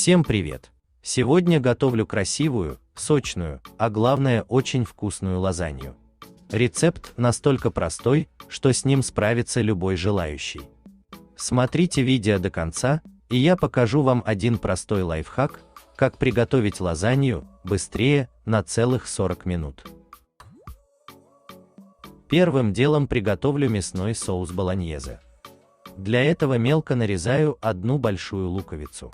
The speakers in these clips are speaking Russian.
Всем привет! Сегодня готовлю красивую, сочную, а главное очень вкусную лазанью. Рецепт настолько простой, что с ним справится любой желающий. Смотрите видео до конца, и я покажу вам один простой лайфхак, как приготовить лазанью быстрее на целых 40 минут. Первым делом приготовлю мясной соус болоньезе. Для этого мелко нарезаю одну большую луковицу.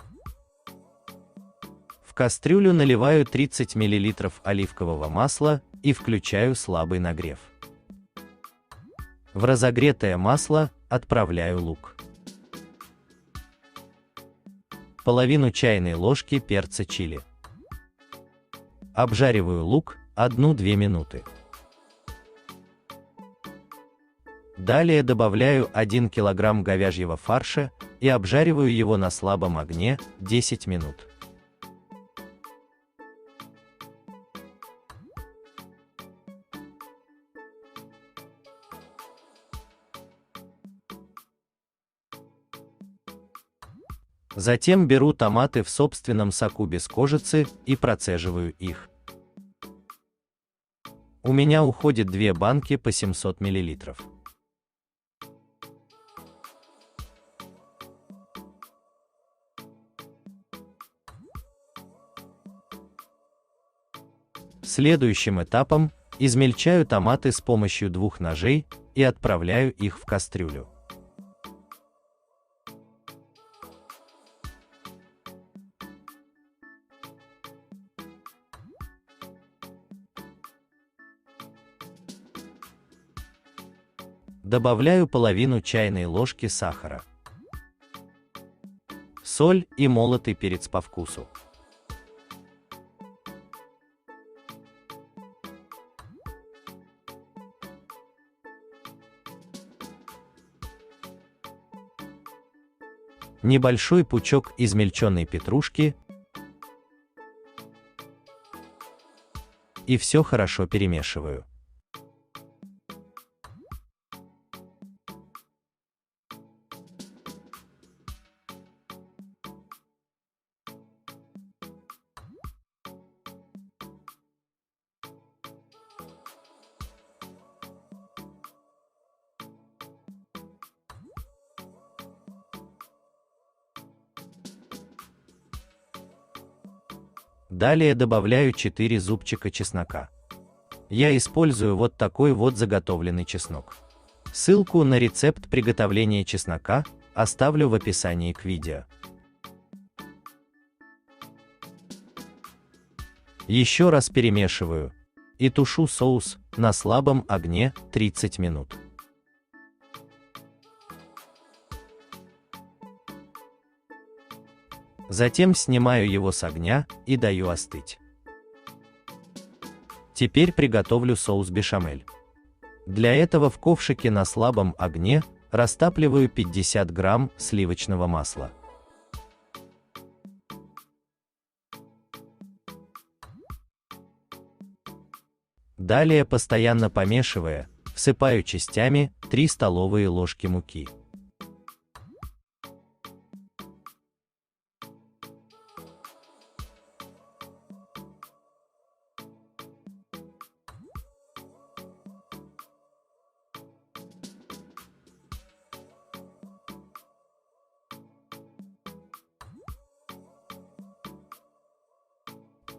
В кастрюлю наливаю 30 мл оливкового масла и включаю слабый нагрев. В разогретое масло отправляю лук. Половину чайной ложки перца чили. Обжариваю лук 1-2 минуты. Далее добавляю 1 кг говяжьего фарша и обжариваю его на слабом огне 10 минут. Затем беру томаты в собственном соку без кожицы и процеживаю их. У меня уходит 2 банки по 700 мл. Следующим этапом измельчаю томаты с помощью 2 ножей и отправляю их в кастрюлю. Добавляю половину чайной ложки сахара, соль и молотый перец по вкусу. Небольшой пучок измельченной петрушки и все хорошо перемешиваю. Далее добавляю 4 зубчика чеснока. Я использую вот такой вот заготовленный чеснок. Ссылку на рецепт приготовления чеснока оставлю в описании к видео. Еще раз перемешиваю и тушу соус на слабом огне 30 минут. Затем снимаю его с огня и даю остыть. Теперь приготовлю соус бешамель. Для этого в ковшике на слабом огне растапливаю 50 грамм сливочного масла. Далее, постоянно помешивая, всыпаю частями 3 столовые ложки муки.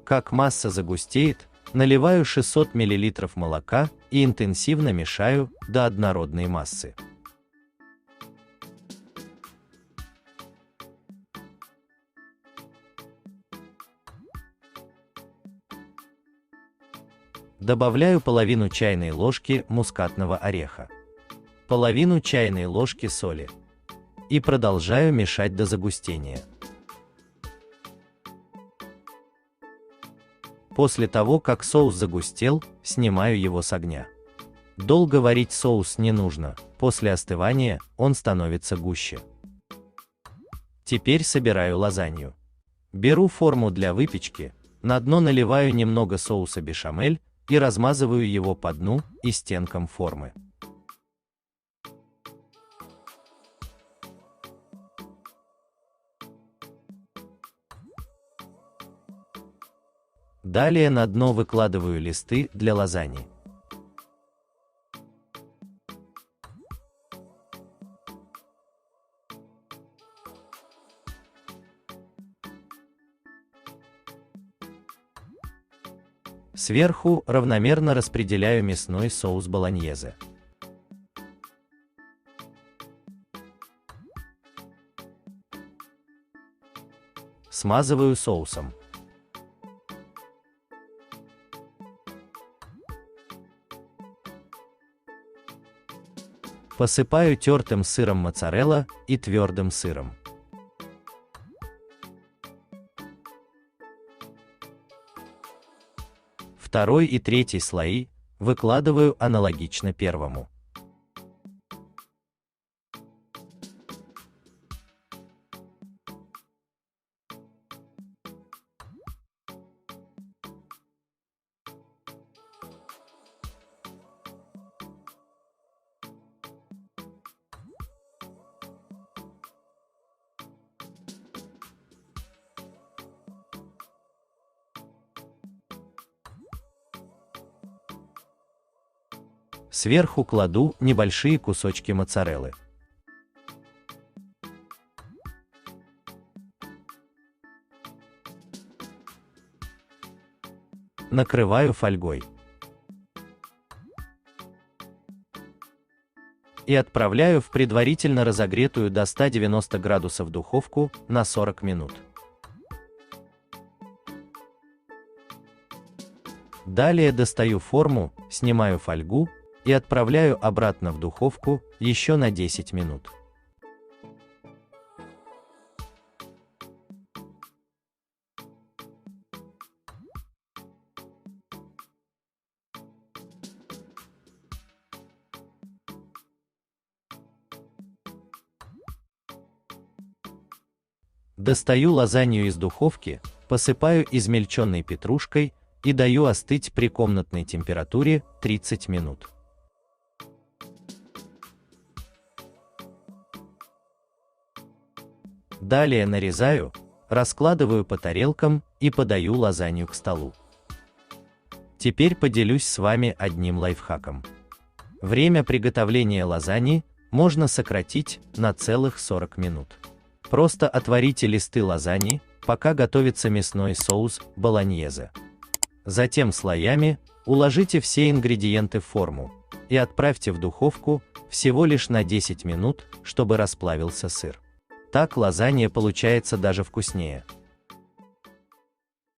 Как масса загустеет, наливаю 600 мл молока и интенсивно мешаю до однородной массы. Добавляю половину чайной ложки мускатного ореха, половину чайной ложки соли и продолжаю мешать до загустения. После того, как соус загустел, снимаю его с огня. Долго варить соус не нужно, после остывания он становится гуще. Теперь собираю лазанью. Беру форму для выпечки, на дно наливаю немного соуса бешамель и размазываю его по дну и стенкам формы. Далее на дно выкладываю листы для лазаньи. Сверху равномерно распределяю мясной соус болоньезе. Смазываю соусом. Посыпаю тертым сыром моцарелла и твердым сыром. Второй и третий слои выкладываю аналогично первому. Сверху кладу небольшие кусочки моцареллы. Накрываю фольгой. И отправляю в предварительно разогретую до 190 градусов духовку на 40 минут. Далее достаю форму, снимаю фольгу и отправляю обратно в духовку еще на 10 минут. Достаю лазанью из духовки, посыпаю измельченной петрушкой и даю остыть при комнатной температуре 30 минут. Далее нарезаю, раскладываю по тарелкам и подаю лазанью к столу. Теперь поделюсь с вами одним лайфхаком. Время приготовления лазаньи можно сократить на целых 40 минут. Просто отварите листы лазаньи, пока готовится мясной соус болоньезе. Затем слоями уложите все ингредиенты в форму и отправьте в духовку всего лишь на 10 минут, чтобы расплавился сыр. Так лазанья получается даже вкуснее.